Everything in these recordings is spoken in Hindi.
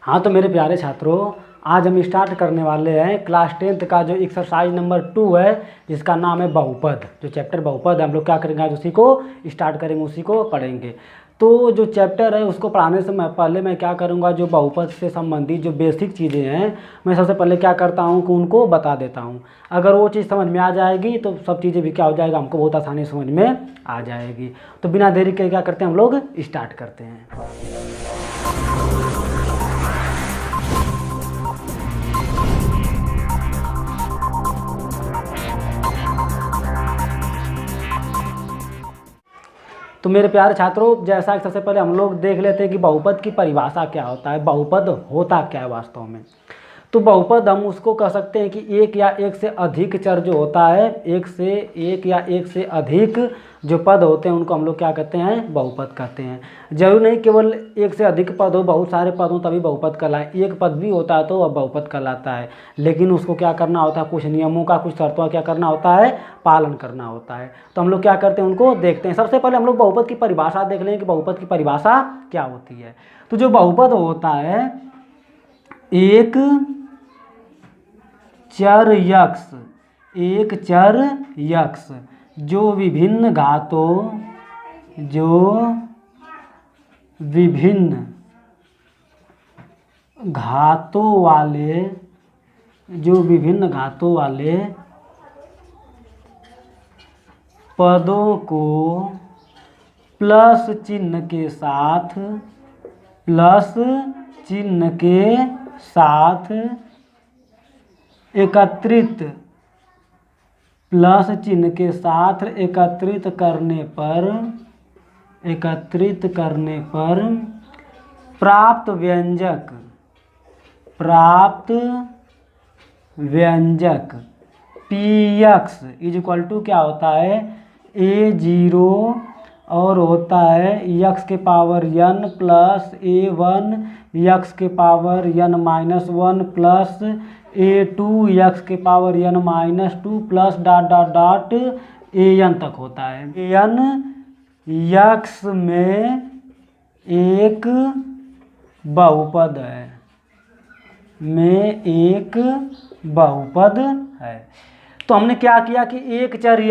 हाँ तो मेरे प्यारे छात्रों, आज हम स्टार्ट करने वाले हैं क्लास 10th का जो एक्सरसाइज नंबर 2 है, जिसका नाम है बहुपद। जो चैप्टर बहुपद है, हम लोग क्या करेंगे आज उसी को स्टार्ट करेंगे, उसी को पढ़ेंगे। तो जो चैप्टर है उसको पढ़ाने से पहले मैं क्या करूँगा, जो बहुपद से संबंधित जो बेसिक चीज़ें हैं मैं सबसे पहले क्या करता हूँ कि उनको बता देता हूँ। अगर वो चीज़ समझ में आ जाएगी तो सब चीज़ें भी क्या हो जाएगा, हमको बहुत आसानी से समझ में आ जाएगी। तो बिना देरी के क्या करते हैं, हम लोग स्टार्ट करते हैं। तो मेरे प्यारे छात्रों, जैसा कि सबसे पहले हम लोग देख लेते हैं कि बहुपद की परिभाषा क्या होता है, बहुपद होता क्या है वास्तव में। तो बहुपद हम उसको कह सकते हैं कि एक या एक से अधिक चर जो होता है, एक या एक से अधिक जो पद होते हैं उनको हम लोग क्या कहते हैं, बहुपद कहते हैं। जरूर नहीं केवल एक से अधिक पद हो, बहुत सारे पद हो तभी बहुपद कहलाए। एक पद भी होता है तो वह बहुपद कहलाता है, लेकिन उसको क्या करना होता है, कुछ नियमों का, कुछ शर्तों का क्या करना होता है, पालन करना होता है। तो हम लोग क्या करते हैं, उनको देखते हैं। सबसे पहले हम लोग बहुपद की परिभाषा देख लें कि बहुपद की परिभाषा क्या होती है। तो जो बहुपद होता है, एक चर यक्ष जो विभिन्न घातों वाले पदों को प्लस चिन्ह के साथ एकत्रित करने पर प्राप्त व्यंजक px इज इक्वल टू क्या होता है, a0 और होता है यक्स के power n plus a1 X के power n minus 1 plus a2 X के power n minus 2 plus dot dot dot an तक होता है। n यक्स में एक बहुपद है। तो हमने क्या किया कि एक चर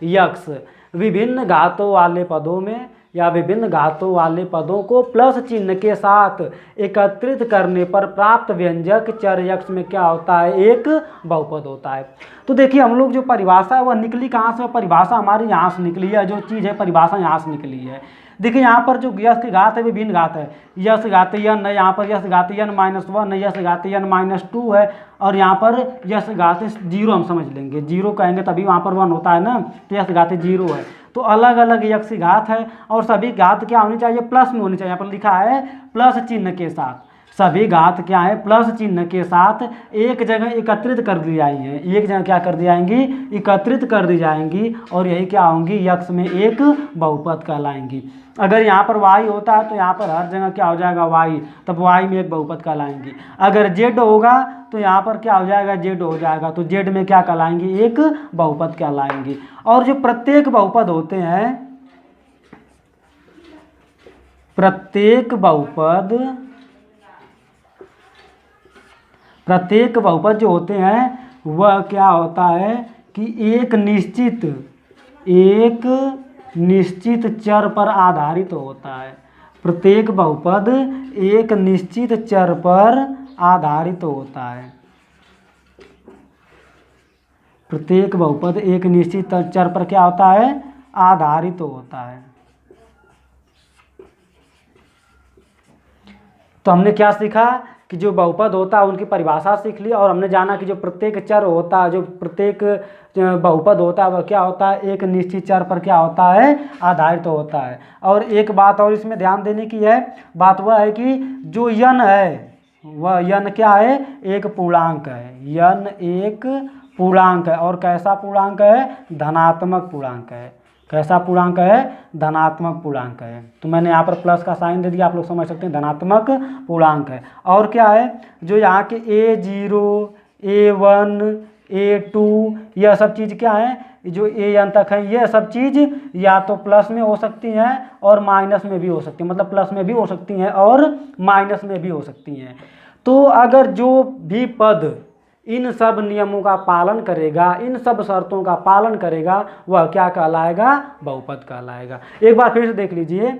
यक्ष विभिन्न घातों वाले पदों में या विभिन्न घातों वाले पदों को प्लस चिन्ह के साथ एकत्रित करने पर प्राप्त व्यंजक चर यक्ष में क्या होता है, एक बहुपद होता है। तो देखिए हम लोग जो परिभाषा है वह निकली कहाँ से, परिभाषा हमारी यहाँ से निकली है। जो चीज़ है परिभाषा यहाँ से निकली है। देखिए यहाँ पर जो यश की घात है विभिन्न घात है, यश घात n है, यहाँ पर यश घात n माइनस 1 है, यश घात n माइनस 2 है, और यहाँ पर यश घात 0 हम समझ लेंगे, 0 कहेंगे तभी वहाँ पर 1 होता है ना, तो यश घात 0 है। तो अलग अलग यक्ष घात है और सभी घात क्या होनी चाहिए, प्लस में होनी चाहिए। यहाँ पर लिखा है प्लस चिन्ह के साथ, सभी घात क्या है, प्लस चिन्ह के साथ एक जगह एकत्रित कर दी जाएंगी, एक जगह क्या कर दी जाएंगी, एकत्रित कर दी जाएंगी, और यही क्या होंगी, यक्ष में एक बहुपद कहलाएंगी। अगर यहाँ पर y होता है तो यहाँ पर हर जगह क्या हो जाएगा, y, तब y में एक बहुपद कहलाएंगी। अगर z होगा तो यहाँ पर क्या हो जाएगा, z हो जाएगा, तो z में क्या कहलाएंगी, एक बहुपद कहलाएंगी। और जो प्रत्येक बहुपद होते हैं, प्रत्येक बहुपद जो होते हैं वह क्या होता है कि एक निश्चित चर पर आधारित होता है। प्रत्येक बहुपद एक निश्चित चर पर आधारित होता है। प्रत्येक बहुपद एक निश्चित चर पर क्या होता है, आधारित होता है। तो हमने क्या सीखा कि जो बहुपद होता है उनकी परिभाषा सीख ली, और हमने जाना कि जो प्रत्येक चर होता है, जो प्रत्येक बहुपद होता है वह क्या होता है, एक निश्चित चर पर क्या होता है, आधारित होता है। और एक बात और इसमें ध्यान देने की है, बात वह है कि जो n है वह n क्या है, एक पूर्णांक है। n एक पूर्णांक है, और कैसा पूर्णांक है, धनात्मक पूर्णांक है। कैसा पूर्णांक है, धनात्मक पूर्णांक है। तो मैंने यहाँ पर प्लस का साइन दे दिया, आप लोग समझ सकते हैं, धनात्मक पूर्णांक है। और क्या है, जो यहाँ के a0 a1 A2 यह सब चीज़ क्या है, जो an तक है ये सब चीज़ या तो प्लस में हो सकती हैं और माइनस में भी हो सकती हैं, मतलब प्लस में भी हो सकती हैं और माइनस में भी हो सकती हैं। तो अगर जो भी पद इन सब नियमों का पालन करेगा, इन सब शर्तों का पालन करेगा, वह क्या कहलाएगा, बहुपद कहलाएगा। एक बार फिर से देख लीजिए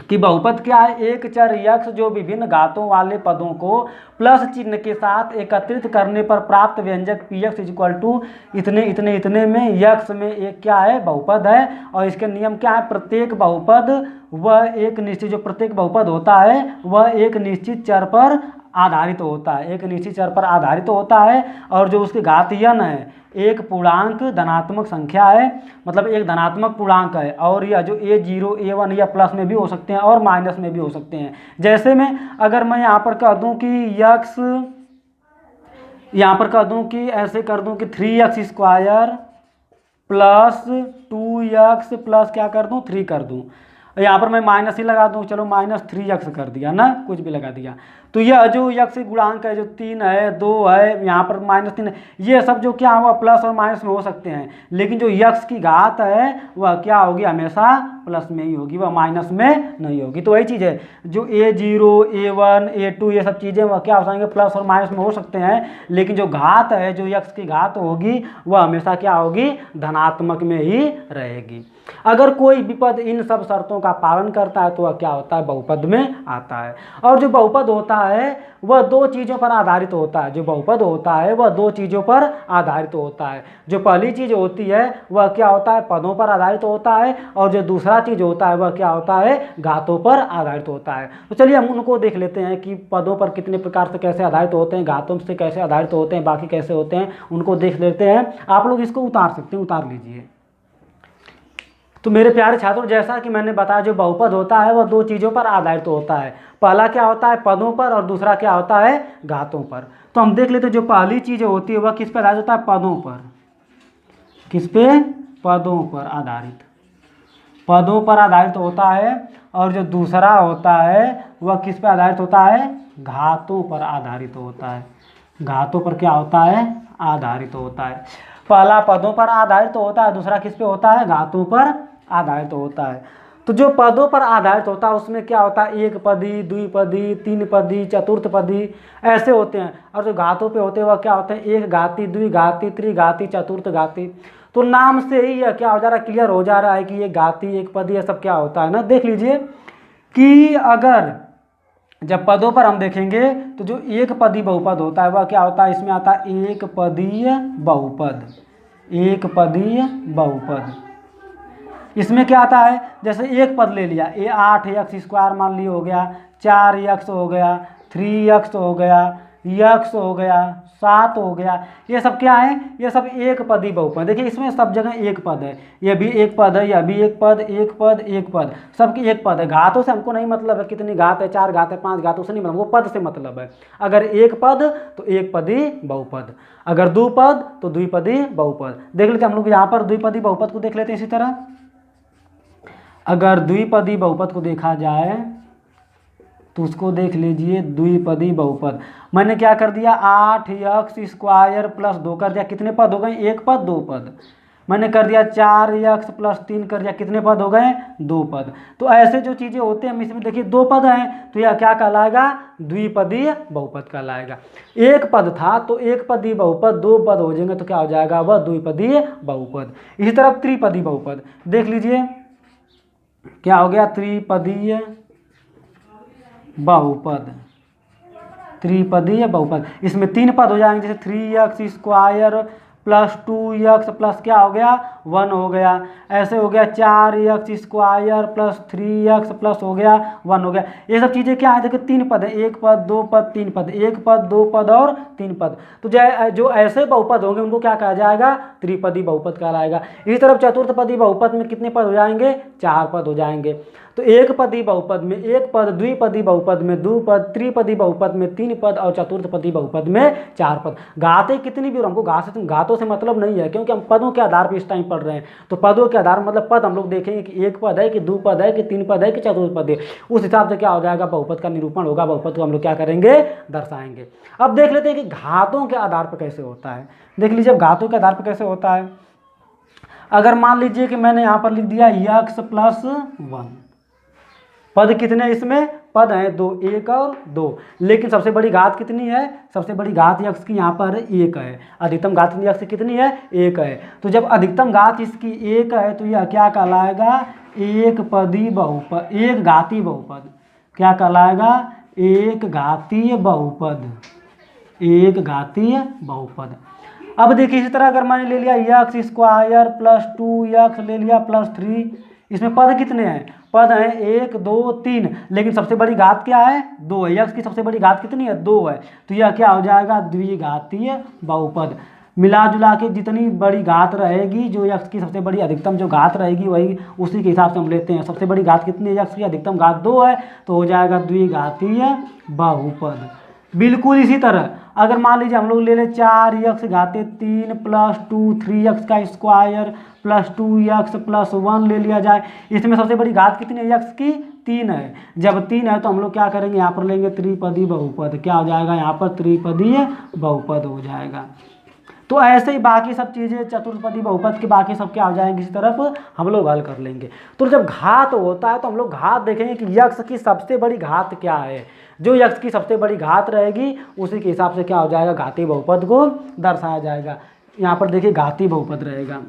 कि बहुपद क्या है, एक चर यक्स जो विभिन्न घातों वाले पदों को प्लस चिन्ह के साथ एकत्रित करने पर प्राप्त व्यंजक पी एक्स इक्वल टू इतने इतने इतने में यक्स में एक क्या है, बहुपद है। और इसके नियम क्या है, प्रत्येक बहुपद वह एक निश्चित, जो प्रत्येक बहुपद होता है वह एक निश्चित चर पर आधारित होता है, एक निश्चित चर पर आधारित होता है। और जो उसकी घात n है, एक पूर्णांक धनात्मक संख्या है, मतलब एक धनात्मक पूर्णांक है। और यह जो A0 A1 या प्लस में भी हो सकते हैं और माइनस में भी हो सकते हैं। जैसे में अगर मैं यहाँ पर कह दूँ कि यक्स, यहाँ पर कह दूँ कि ऐसे कर दूँ कि 3x square plus 2x plus क्या कर दूँ 3 कर दूँ, यहाँ पर मैं माइनस ही लगा दूँ, चलो -3x कर दिया ना, कुछ भी लगा दिया। तो यह जो यक्स गुणांक है, जो 3 है 2 है, यहाँ पर -3 है, ये सब जो क्या हुआ प्लस और माइनस में हो सकते हैं। लेकिन जो यक्स की घात है वह क्या होगी, हमेशा प्लस में ही होगी, वह माइनस में नहीं होगी। तो वही चीज़ है, जो A0 A1 A2 ये सब चीज़ें वह क्या हो जाएंगे, प्लस और माइनस में हो सकते हैं। लेकिन जो घात है, जो यक्स की घात होगी वह हमेशा क्या होगी, धनात्मक में ही रहेगी। अगर कोई विपद इन सब शर्तों का पालन करता है तो वह क्या होता है, बहुपद में आता है। और जो बहुपद होता है वह दो चीज़ों पर आधारित होता है, जो बहुपद होता है वह दो चीज़ों पर आधारित होता है। जो पहली चीज़ होती है वह क्या होता है, पदों पर आधारित होता है। और जो दूसरा चीज़ होता है वह क्या होता है, घातों पर आधारित होता है। तो चलिए हम उनको देख लेते हैं कि पदों पर कितने प्रकार से कैसे आधारित होते हैं, घातों से कैसे आधारित होते हैं, बाकी कैसे होते हैं, उनको देख लेते हैं। आप लोग इसको उतार सकते हैं, उतार लीजिए। तो मेरे प्यारे छात्रों, जैसा कि मैंने बताया, जो बहुपद होता है वह दो चीज़ों पर आधारित होता है। पहला क्या होता है, पदों पर, और दूसरा क्या होता है, घातों पर। तो हम देख लेते हैं, जो पहली चीज़ होती है वह किस पर आधारित होता है, पदों पर। किस पे, पदों पर आधारित, पदों पर आधारित होता है। और जो दूसरा होता है वह किस पर आधारित होता है, घातों पर आधारित होता है। घातों पर क्या होता है, आधारित होता है। पहला पदों पर आधारित होता है, दूसरा किस पे होता है, घातों पर आधारित होता है। तो जो पदों पर आधारित होता है उसमें क्या होता है, एक पदी, द्विपदी, तीन पदी, चतुर्थ पदी ऐसे होते हैं। और जो घातों पे होते हैं वह क्या होते हैं, एक घाती, द्विघाती, त्रिघाती, चतुर्थ घाती। तो नाम से ही यह क्या हो जा रहा है, क्लियर हो जा रहा है कि ये घाती, एक पदी, ये सब क्या होता है ना। देख लीजिए कि अगर जब पदों पर हम देखेंगे तो जो एक पदी बहुपद होता है वह क्या होता है, इसमें आता है एक पदीय बहुपद। एक पदीय बहुपद इसमें क्या आता है, जैसे एक पद ले लिया, ये 8x स्क्वायर मान लिया हो गया, 4x हो गया, 3x हो गया, x हो गया, 7 हो गया। ये सब क्या है, ये सब एक पदी बहुपद। देखिए इसमें सब जगह एक पद है, ये भी एक पद है, यह भी एक पद, एक पद, एक पद, सबकी एक पद है। घातों से हमको नहीं मतलब है कितनी घात है, 4 घात है, 5 घात, उससे नहीं मतलब, वो पद से मतलब है। अगर एक पद तो एक पदी बहुपद, अगर दो पद तो द्विपदी बहुपद। देख लेते हम लोग यहाँ पर द्विपदी बहुपद को देख लेते हैं। इसी तरह अगर द्विपदी बहुपद को देखा जाए तो उसको देख लीजिए, द्विपदी बहुपद मैंने क्या कर दिया, 8x स्क्वायर प्लस 2 कर दिया, कितने पद हो गए, एक पद, दो पद। मैंने कर दिया 4x प्लस 3 कर दिया, कितने पद हो गए, दो पद। तो ऐसे जो चीज़ें होते हैं, इसमें देखिए दो पद हैं तो यह क्या कहलाएगा, द्विपदीय बहुपद कहलाएगा। एक पद था तो एक पदी बहुपद, दो पद हो जाएंगे तो क्या हो जाएगा, वह द्विपदीय बहुपद। इसी तरह त्रिपदी बहुपद देख लीजिए, क्या हो गया, त्रिपदीय बहुपद। त्रिपदीय बहुपद इसमें तीन पद हो जाएंगे, जैसे 3x square plus 2x plus क्या हो गया, 1 हो गया। ऐसे हो गया 4x square plus 3x plus हो गया 1 हो गया। ये सब चीज़ें क्या है, देखिए तीन पद है, एक पद, दो पद, तीन पद, एक पद, दो पद और तीन पद। तो जो ऐसे बहुपद होंगे उनको क्या कहा जाएगा, त्रिपदी बहुपद कहलाएगा। इसी तरफ चतुर्थपदी बहुपद में कितने पद हो जाएंगे, 4 पद हो जाएंगे। तो एक पदी बहुपद में एक पद, द्विपदी बहुपद में दो पद, त्रिपदी बहुपद में 3 पद और चतुर्थपदी बहुपद में 4 पद। घातें कितनी भी, और हमको घातों से मतलब नहीं है क्योंकि हम पदों के आधार पर इस टाइम पढ़ रहे हैं, तो पदों के आधार मतलब पद हम लोग देखेंगे कि एक पद है कि दो पद है कि तीन पद है कि चतुर्थ पद है, उस हिसाब से क्या हो जाएगा बहुपद का निरूपण होगा, बहुपद को हम लोग क्या करेंगे दर्शाएंगे। अब देख लेते हैं कि घातों के आधार पर कैसे होता है। देख लीजिए अब घातों के आधार पर कैसे होता है। अगर मान लीजिए कि मैंने यहाँ पर लिख दिया x + 1, पद कितने इसमें पद हैं 2, 1 और 2, लेकिन सबसे बड़ी घात कितनी है, सबसे बड़ी घात x की यहाँ पर 1 है, अधिकतम घात x की कितनी है 1 है। तो जब अधिकतम घात इसकी 1 है तो यह क्या कहलाएगा एक पदी बहुपद, एक घातीय बहुपद। क्या कहलाएगा एक घातीय बहुपद, एक घातीय बहुपद। अब देखिए इसी तरह अगर मैंने ले लिया x² + 2x ले लिया +3, इसमें पद कितने हैं, पद हैं 1, 2, 3, लेकिन सबसे बड़ी घात क्या है 2 है, x की सबसे बड़ी घात कितनी है 2 है, तो यह क्या हो जाएगा द्विघातीय बहुपद। मिला जुला के जितनी बड़ी घात रहेगी, जो x की सबसे बड़ी अधिकतम जो घात रहेगी वही उसी के हिसाब से हम लेते हैं। सबसे बड़ी घात कितनी है x की, अधिकतम घात 2 है, तो हो जाएगा द्विघातीय बहुपद। बिल्कुल इसी तरह अगर मान लीजिए हम लोग ले लें 4x घाते 3 + 2 3x का स्क्वायर + 2x + 1 ले लिया जाए, इसमें सबसे बड़ी घात कितनी है x की 3 है। जब 3 है तो हम लोग क्या करेंगे यहाँ पर लेंगे त्रिपदी बहुपद। क्या हो जाएगा यहाँ पर त्रिपदीय बहुपद हो जाएगा। तो ऐसे ही बाकी सब चीज़ें चतुर्पदी बहुपद के बाकी सब क्या हो जाएंगे इस तरफ हम लोग हल कर लेंगे। तो जब घात होता है तो हम लोग घात देखेंगे कि x की सबसे बड़ी घात क्या है, जो x की सबसे बड़ी घात रहेगी उसी के हिसाब से क्या हो जाएगा घातीय बहुपद को दर्शाया जाएगा। यहाँ पर देखिए घातीय बहुपद रहेगा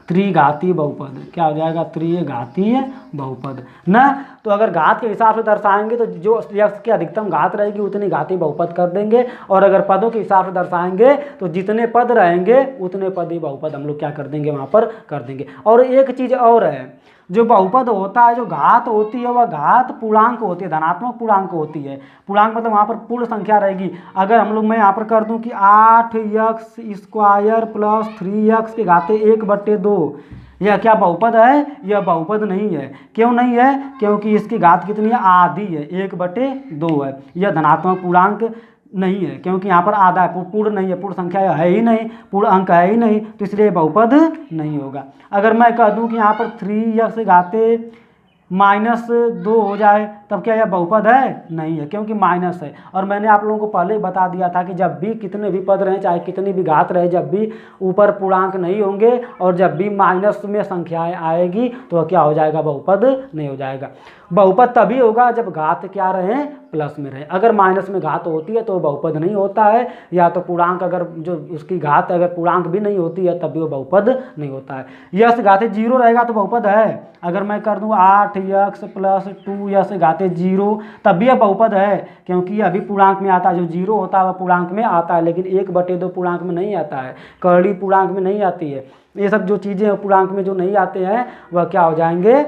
त्रिघातीय बहुपद, क्या हो जाएगा त्रिघातीय बहुपद ना। तो अगर घात के हिसाब से दर्शाएंगे तो जो x की अधिकतम घात रहेगी उतनी घातीय बहुपद कर देंगे, और अगर पदों के हिसाब से दर्शाएंगे तो जितने पद रहेंगे उतने पदीय बहुपद हम लोग क्या कर देंगे वहाँ पर कर देंगे। और एक चीज़ और है, जो बहुपद होता है, जो घात होती है वह घात पूर्णांक होती है, धनात्मक पूर्णांक होती है। पूर्णांक मतलब वहाँ पर पूर्ण संख्या रहेगी। अगर हम लोग मैं यहाँ पर कर दूँ कि 8x² + 3x के घाते 1/2, यह क्या बहुपद है, यह बहुपद नहीं है। क्यों नहीं है, क्योंकि इसकी घात कितनी है आधी है, 1/2 है। यह धनात्मक पूर्णांक नहीं है क्योंकि यहाँ पर आधा है, पूर्ण नहीं है, पूर्ण संख्या है ही नहीं, पूर्ण अंक है ही नहीं, तो इसलिए बहुपद नहीं होगा। अगर मैं कह दूं कि यहाँ पर 3x घाते -2 हो जाए तब क्या यह बहुपद है, नहीं है, क्योंकि माइनस है। और मैंने आप लोगों को पहले ही बता दिया था कि जब भी कितने भी पद रहें, चाहे कितनी भी घात रहे, जब भी ऊपर पूर्णांक नहीं होंगे और जब भी माइनस में संख्याएं आएगी तो वह क्या हो जाएगा बहुपद नहीं हो जाएगा। बहुपद तभी होगा जब घात क्या रहे प्लस में रहे। अगर माइनस में घात होती है तो बहुपद नहीं होता है, या तो पूर्णांक अगर जो उसकी घात अगर पूर्णांक भी नहीं होती है तब भी वो बहुपद नहीं होता है। यश घाते 0 रहेगा तो बहुपद है। अगर मैं कर दूं 8x + 2 घाते 0 तब भी यह बहुपद है, क्योंकि यह अभी पूर्णांक में आता है। जो 0 होता है वह पूर्णांक में आता है, लेकिन 1/2 पूर्णांक में नहीं आता है, करड़ी पूर्णांक में नहीं आती है। ये सब जो चीज़ें पूर्णांक में जो नहीं आते हैं वह क्या हो जाएंगे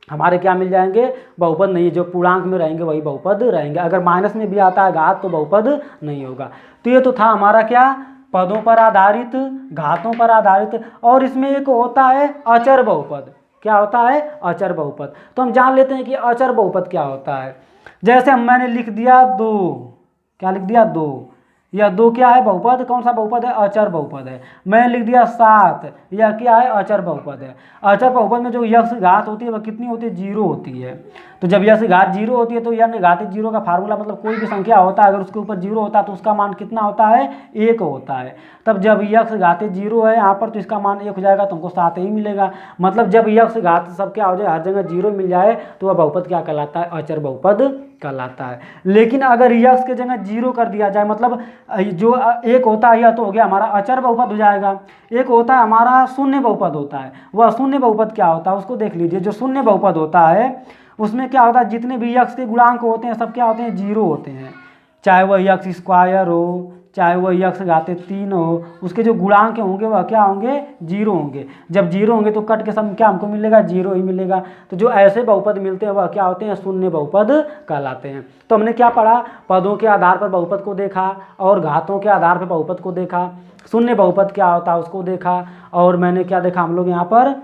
हमारे, क्या मिल जाएंगे बहुपद नहीं। जो पूर्णांक में रहेंगे वही बहुपद रहेंगे। अगर माइनस में भी आता है घात तो बहुपद नहीं होगा। तो ये तो था हमारा क्या, पदों पर आधारित, घातों पर आधारित। और इसमें एक होता है अचर बहुपद। क्या होता है, अचर बहुपद। तो हम जान लेते हैं कि अचर बहुपद क्या होता है। जैसे मैंने लिख दिया 2, क्या लिख दिया 2, यह 2 क्या है बहुपद, कौन सा बहुपद है, अचर बहुपद है। मैंने लिख दिया 7, यह क्या है, अचर बहुपद है। अचर बहुपद में जो यश घात होती है वह कितनी होती है, 0 होती है। तो जब यश घात 0 होती है तो यह घातित 0 का फार्मूला मतलब कोई भी संख्या होता है अगर उसके ऊपर 0 होता है तो उसका मान कितना होता है, 1 होता है। तब जब यक्ष घातित 0 है यहाँ पर तो इसका मान 1 हो जाएगा, तो हमको 7 ही मिलेगा। मतलब जब यक्ष घात सब क्या हो जाए, हर जगह 0 मिल जाए तो वह बहुपद क्या कहलाता है, अचर बहुपद कहलाता है। लेकिन अगर यक्ष के जगह 0 कर दिया जाए, मतलब जो 1 होता है यह तो हो गया हमारा अचर बहुपद हो जाएगा। एक होता है हमारा शून्य बहुपद होता है। वह शून्य बहुपद क्या होता है उसको देख लीजिए। जो शून्य बहुपद होता है उसमें क्या होता है, जितने भी यक्ष के गुणांक होते हैं सब क्या होते हैं, 0 होते हैं। चाहे वह यक्ष स्क्वायर हो, चाहे वह यक्ष घाते 3 हो, उसके जो गुणांक होंगे वह क्या होंगे, 0 होंगे। जब 0 होंगे तो कट के सब क्या हमको मिलेगा, 0 ही मिलेगा। तो जो ऐसे बहुपद मिलते हैं वह क्या होते हैं, शून्य बहुपद कहलाते हैं। तो हमने क्या पढ़ा, पदों के आधार पर बहुपद को देखा और घातों के आधार पर बहुपद को देखा। शून्य बहुपद क्या होता है उसको देखा, और मैंने क्या देखा, हम लोग यहाँ पर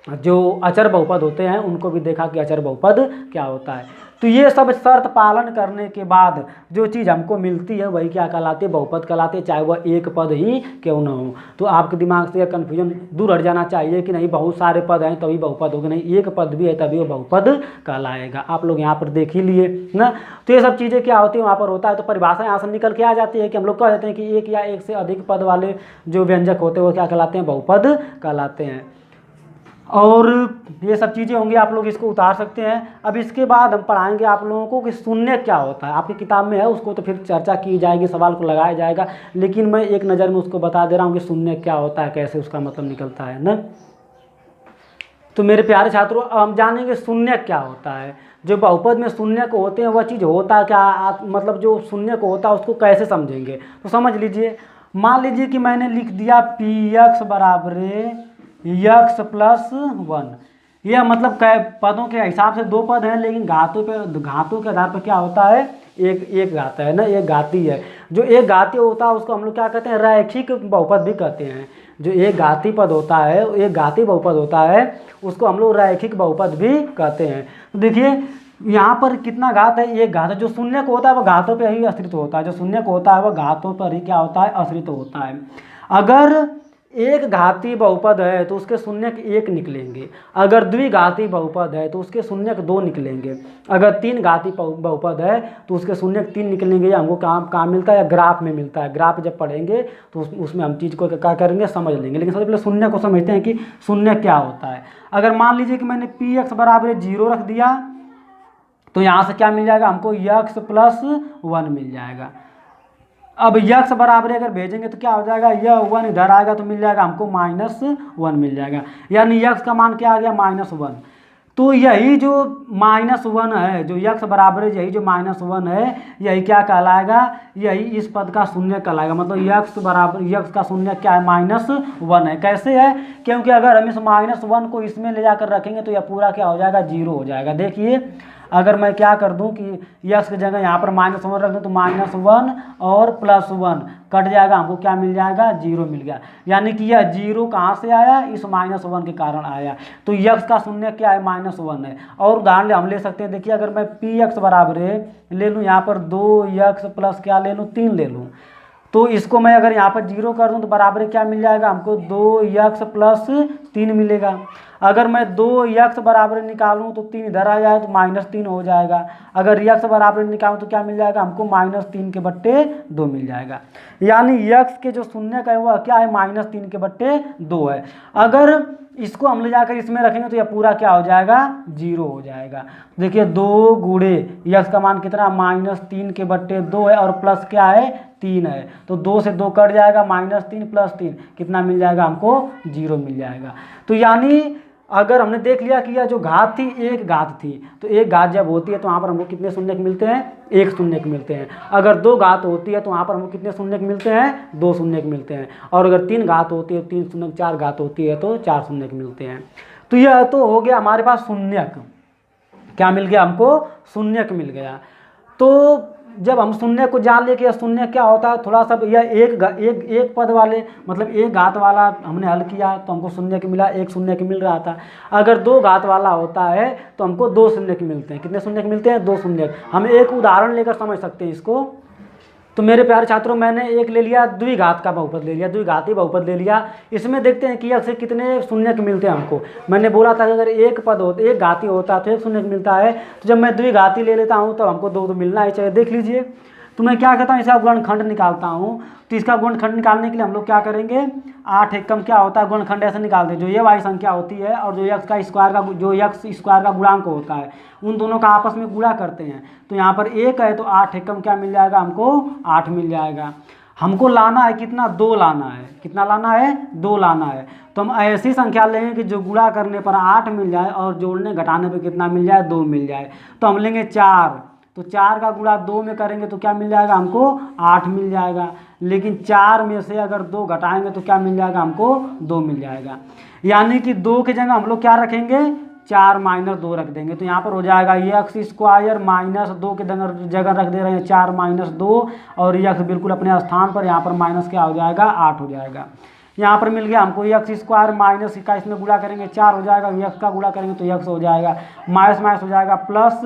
जो अचर बहुपद होते हैं उनको भी देखा कि अचर बहुपद क्या होता है। तो ये सब शर्त पालन करने के बाद जो चीज़ हमको मिलती है वही क्या कहलाती है, बहुपद कहलाती है, चाहे वह एक पद ही क्यों ना हो। तो आपके दिमाग से कन्फ्यूजन दूर हट जाना चाहिए कि नहीं बहुत सारे पद हैं तभी बहुपद होगा, नहीं, एक पद भी है तभी वो बहुपद कहलाएगा। आप लोग यहाँ पर देख ही लिए ना। तो ये सब चीज़ें क्या होती है वहाँ पर होता है। तो परिभाषा यहाँ से निकल के आ जाती है कि हम लोग कह देते हैं कि एक या एक से अधिक पद वाले जो व्यंजक होते हैं वो क्या कहलाते हैं, बहुपद कहलाते हैं। और ये सब चीज़ें होंगी, आप लोग इसको उतार सकते हैं। अब इसके बाद हम पढ़ाएंगे आप लोगों को कि शून्य क्या होता है। आपकी किताब में है, उसको तो फिर चर्चा की जाएगी, सवाल को लगाया जाएगा, लेकिन मैं एक नज़र में उसको बता दे रहा हूँ कि शून्य क्या होता है, कैसे उसका मतलब निकलता है ना। तो मेरे प्यारे छात्रों, अब हम जानेंगे शून्य क्या होता है। जो बहुपद में शून्य को होते हैं वह चीज़ होता है क्या, मतलब जो शून्य को होता है उसको कैसे समझेंगे। तो समझ लीजिए, मान लीजिए कि मैंने लिख दिया पी एक्स बराबर यक्स प्लस 1। यह मतलब पदों के हिसाब से दो पद हैं, लेकिन घातों के आधार पर क्या होता है, एक घात है ना, एक घाती है। जो एक घाती होता है उसको हम लोग क्या कहते हैं, रैखिक बहुपद भी कहते हैं। जो एक घाती पद होता है, एक घाती बहुपद होता है, उसको हम लोग रैखिक बहुपद भी कहते हैं। तो देखिए यहाँ पर कितना घात है, एक घात है। जो शून्य को होता है वह घातों पर ही अस्तित्व होता है, जो शून्य को होता है वह घातों पर ही क्या होता है, अस्तित्व होता है। अगर एक घाती बहुपद है तो उसके शून्यक एक निकलेंगे। अगर द्विघाती बहुपद है तो उसके शून्यक दो निकलेंगे। अगर तीन घाती बहुपद है तो उसके शून्यक तीन निकलेंगे। ये हमको कहाँ मिलता है, या ग्राफ में मिलता है। ग्राफ जब पढ़ेंगे तो उसमें हम चीज़ को क्या करेंगे, समझ लेंगे। लेकिन सबसे पहले शून्य को समझते हैं कि शून्य क्या होता है। अगर मान लीजिए कि मैंने पी एक्स बराबर 0 रख दिया तो यहाँ से क्या मिल जाएगा हमको, यक्स प्लस 1 मिल जाएगा। अब यक्स बराबर अगर भेजेंगे तो क्या हो जाएगा, यह 1 इधर आएगा तो मिल जाएगा हमको -1 मिल जाएगा। यानी यक्स का मान क्या आ गया, -1। तो यही जो -1 है, जो यक्स बराबर है, यही जो -1 है, यही क्या कहलाएगा, यही इस पद का शून्य कहलाएगा। मतलब यक्स का शून्य क्या है, -1 है। कैसे है, क्योंकि अगर हम इस -1 को इसमें ले जाकर रखेंगे तो यह पूरा क्या हो जाएगा, 0 हो जाएगा। देखिए अगर मैं क्या कर दूं कि यक्स की जगह यहाँ पर -1 रख दूं तो -1 और +1 कट जाएगा, हमको क्या मिल जाएगा, 0 मिल गया। यानी कि यह 0 कहाँ से आया, इस -1 के कारण आया। तो यक्स का शून्य क्या है, -1 है। और उदाहरण हम ले सकते हैं। देखिए अगर मैं पी एक्स बराबर ले लूँ, यहाँ पर 2x प्लस क्या ले लूँ, 3 ले लूँ, तो इसको मैं अगर यहाँ पर 0 कर दूँ तो बराबर क्या मिल जाएगा हमको, 2x प्लस 3 मिलेगा। अगर मैं 2x बराबर निकालूँ तो 3 इधर आ जाए तो -3 हो जाएगा। अगर x बराबर निकालूँ तो क्या मिल जाएगा हमको, -3/2 मिल जाएगा। यानी x के जो शून्य का है वह क्या है, -3/2 है। अगर इसको हम ले जाकर इसमें रखेंगे तो यह पूरा क्या हो जाएगा, 0 हो जाएगा। देखिए 2 गुणे यक्स का मान कितना, -3/2 है, और प्लस क्या है, 3 है। तो 2 से 2 कट जाएगा, -3 + 3 कितना मिल जाएगा हमको, 0 मिल जाएगा। तो यानी अगर हमने देख लिया कि यह जो घात थी, एक घात थी, तो एक घात जब होती है तो वहाँ पर हमको कितने शून्यक मिलते हैं, एक शून्यक मिलते हैं। अगर 2 घात होती है तो वहाँ पर हमको कितने शून्यक मिलते हैं, 2 शून्यक मिलते हैं। और अगर 3 घात होती है, 3 शून्यक, 4 घात होती है तो 4 शून्यक मिलते हैं। तो यह तो हो गया हमारे पास शून्यक। क्या मिल गया हमको, शून्यक मिल गया। तो जब हम शून्य को जान ले कि शून्य क्या होता है, थोड़ा सा यह एक पद वाले मतलब एक घात वाला हमने हल किया तो हमको शून्य मिला, एक शून्य मिल रहा था। अगर 2 घात वाला होता है तो हमको 2 शून्य मिलते हैं। कितने शून्य मिलते हैं, 2 शून्य। हम एक उदाहरण लेकर समझ सकते हैं इसको। तो मेरे प्यारे छात्रों, मैंने एक ले लिया, द्विघात का बहुपद ले लिया, द्विघाती बहुपद ले लिया। इसमें देखते हैं कि से कितने शून्य मिलते हैं हमको। मैंने बोला था कि अगर एक पद होता, एक घाती होता है तो एक शून्य मिलता है। तो जब मैं द्विघाती ले लेता हूँ तो हमको 2 तो मिलना ही चाहिए। देख लीजिए, तो मैं क्या करता हूँ, इसका गुणनखंड निकालता हूँ। तो इसका गुणनखंड निकालने के लिए हम लोग क्या करेंगे, 8 एकम क्या होता है, गुणनखंड ऐसे निकालते हैं। जो ये वाली संख्या होती है और जो यक्स स्क्वायर का गुणांक होता है, उन दोनों का आपस में गुणा करते हैं। तो यहाँ पर 1 है तो 8 एकम क्या मिल जाएगा हमको, 8 मिल जाएगा। हमको लाना है कितना, 2 लाना है। कितना लाना है, 2 लाना है। तो हम ऐसी संख्या लेंगे कि जो गुणा करने पर 8 मिल जाए और जोड़ने घटाने पर कितना मिल जाए, 2 मिल जाए। तो हम लेंगे 4, तो 4 का गुणा 2 में करेंगे तो क्या मिल जाएगा हमको, 8 मिल जाएगा। लेकिन 4 में से अगर 2 घटाएंगे तो क्या मिल जाएगा हमको, 2 मिल जाएगा। यानी कि 2 की जगह हम लोग क्या रखेंगे, 4 - 2 रख देंगे। तो यहाँ पर हो जाएगा x स्क्वायर -2 के जगह रख दे रहे हैं 4 - 2, और x बिल्कुल अपने स्थान पर, यहाँ पर माइनस क्या हो जाएगा, 8 हो जाएगा। यहाँ पर मिल गया हमको x स्क्वायर माइनस का इसमें गुणा करेंगे 4 हो जाएगा, x का गुणा करेंगे तो x हो जाएगा, माइनस हो जाएगा प्लस,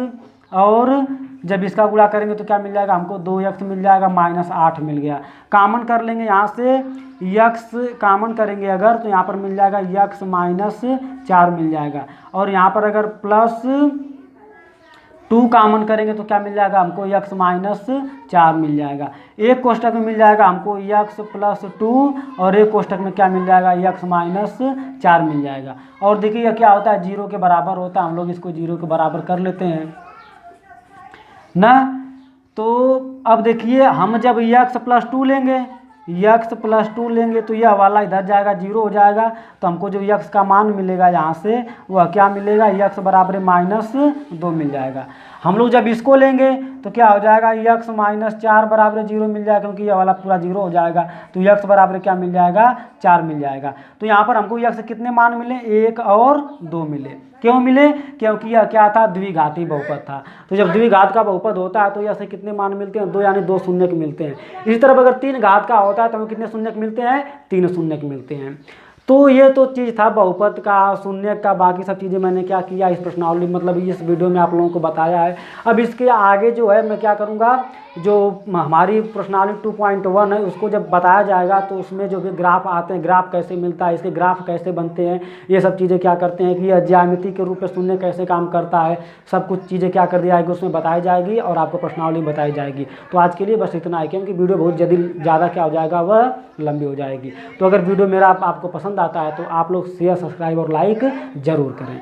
और जब इसका गुणा करेंगे तो क्या मिल जाएगा हमको, 2x मिल जाएगा, -8 मिल गया। कॉमन कर लेंगे यहाँ से, x कॉमन करेंगे अगर तो यहाँ पर मिल जाएगा x -4 मिल जाएगा। और यहाँ पर अगर +2 कॉमन करेंगे तो क्या मिल जाएगा हमको, x -4 मिल जाएगा। एक कोष्टक में मिल जाएगा हमको x +2 और एक कोष्टक में क्या मिल जाएगा, x -4 मिल जाएगा। और देखिए क्या होता है, 0 के बराबर होता है, हम लोग इसको 0 के बराबर कर लेते हैं ना। तो अब देखिए हम जब x +2 लेंगे, तो यह वाला इधर जाएगा, 0 हो जाएगा। तो हमको जो x का मान मिलेगा यहाँ से वह क्या मिलेगा, x बराबर -2 मिल जाएगा। हम लोग जब इसको लेंगे तो क्या हो जाएगा, x -4 बराबर 0 मिल जाएगा, क्योंकि यह वाला पूरा 0 हो जाएगा। तो x बराबर क्या मिल जाएगा, 4 मिल जाएगा। तो यहाँ पर हमको x कितने मान मिले, 1 और 2 मिले। क्यों मिले, क्योंकि यह क्या था, द्विघाती बहुपद था। तो जब द्विघात का बहुपद होता है तो यह से कितने मान मिलते हैं, 2, यानी 2 शून्य के मिलते हैं। इसी तरह अगर 3 घात का होता है तो हमें कितने शून्य के मिलते हैं, 3 शून्य के मिलते हैं। तो ये तो चीज़ था बहुपद का, शून्य का। बाकी सब चीज़ें मैंने क्या किया इस प्रश्नावली मतलब इस वीडियो में आप लोगों को बताया है। अब इसके आगे जो है मैं क्या करूँगा, जो हमारी प्रश्नावली 2.1 है उसको जब बताया जाएगा तो उसमें जो भी ग्राफ आते हैं, ग्राफ कैसे मिलता है, इसके ग्राफ कैसे बनते हैं, ये सब चीज़ें क्या करते हैं कि यह ज्यामिति के रूप में शून्य कैसे काम करता है, सब कुछ चीज़ें क्या कर दी जाएगी उसमें बताई जाएगी और आपको प्रश्नावली बताई जाएगी। तो आज के लिए बस इतना है, क्योंकि वीडियो बहुत ज़्यादा क्या हो जाएगा, वह लंबी हो जाएगी। तो अगर वीडियो मेरा आपको पसंद आता है तो आप लोग शेयर, सब्सक्राइब और लाइक ज़रूर करें।